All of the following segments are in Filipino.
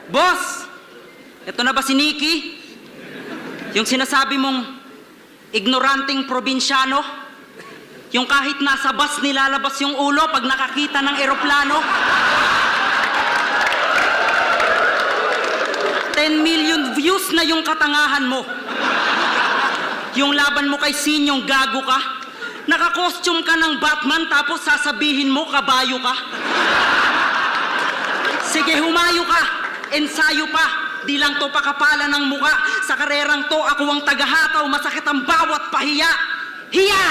Boss! Ito na ba si Nikki? Yung sinasabi mong ignoranting probinsyano? Yung kahit nasa bus nilalabas yung ulo pag nakakita ng eroplano? 10 million views na yung katangahan mo. Yung laban mo kay Sin, yung gago ka. Naka-costume ka ng Batman tapos sasabihin mo kabayo ka. Sige, humayo ka. Ensayo pa. Di lang to pakapala ng muka. Sa karerang to, ako ang tagahataw. Masakit ang bawat pahiya. Hiya!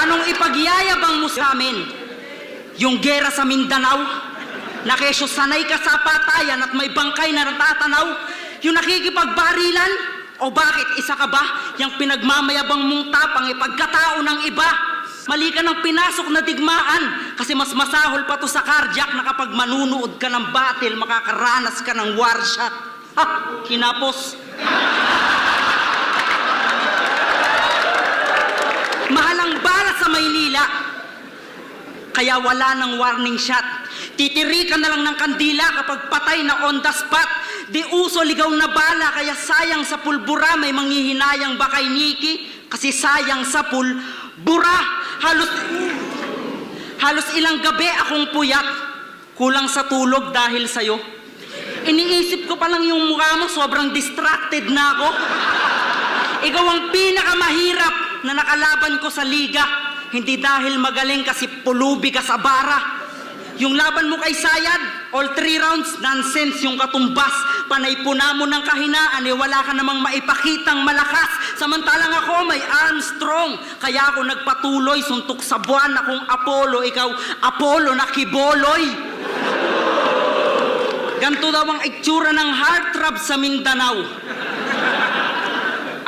Anong ipagyayabang mo sa amin? Yung gera sa Mindanao? Na kesyo sanay ka sa patayan at may bangkay na natatanaw? Yung nakikipagbarilan? O bakit isa ka ba? Yung pinagmamayabang mong tapang ipagkatao ng iba? Mali ka ng pinasok na digmaan kasi mas masahol pa to sa cardiac na kapag manunood ka ng battle, makakaranas ka ng war shot. Ha! Kinapos. Mahalang bala sa Maynila, kaya wala ng warning shot. Titirikan na lang ng kandila kapag patay na on the spot. Di uso ligaw na bala, kaya sayang sa pulbura. May manghihinayang ba kay Nikki? Kasi sayang sa pulbura. Halos ilang gabi akong puyat. Kulang sa tulog dahil sa'yo. Iniisip ko pa lang yung mukha mo, sobrang distracted na ako. Ikaw ang pinakamahirap na nakalaban ko sa liga. Hindi dahil magaling kasi pulubi ka sa bara. Yung laban mo kay Sayad, all 3 rounds, nonsense yung katumbas. Panay puna mo ng kahinaan, wala ka namang maipakitang malakas. Samantalang ako may Armstrong, kaya ako nagpatuloy, suntok sa buwan. Akong Apollo, ikaw Apollo na kiboloy. Ganto daw ang itsura ng heartthrob sa Mindanao.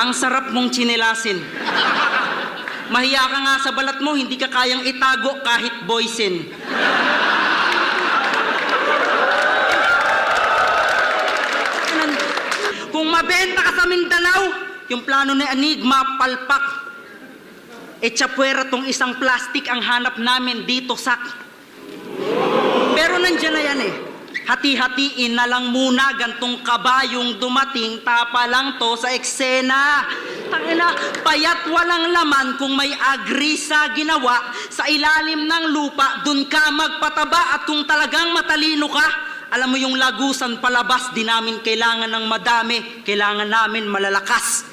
Ang sarap mong tsinellasin. Mahiya ka nga sa balat mo, hindi ka kayang itago kahit boysen. Kung mabenta ka sa Mindanao, yung plano ni Enigma, palpak. Etsapuera tong isang plastic ang hanap namin dito, sak. Pero nandyan na yan eh. Hati-hatiin na lang muna, gantong kabayong dumating, tapa lang to sa eksena. Tangina, payat walang laman kung may agri sa ginawa, sa ilalim ng lupa, dun ka magpataba. At kung talagang matalino ka, alam mo yung lagusan palabas, di namin kailangan ng madami, kailangan namin malalakas.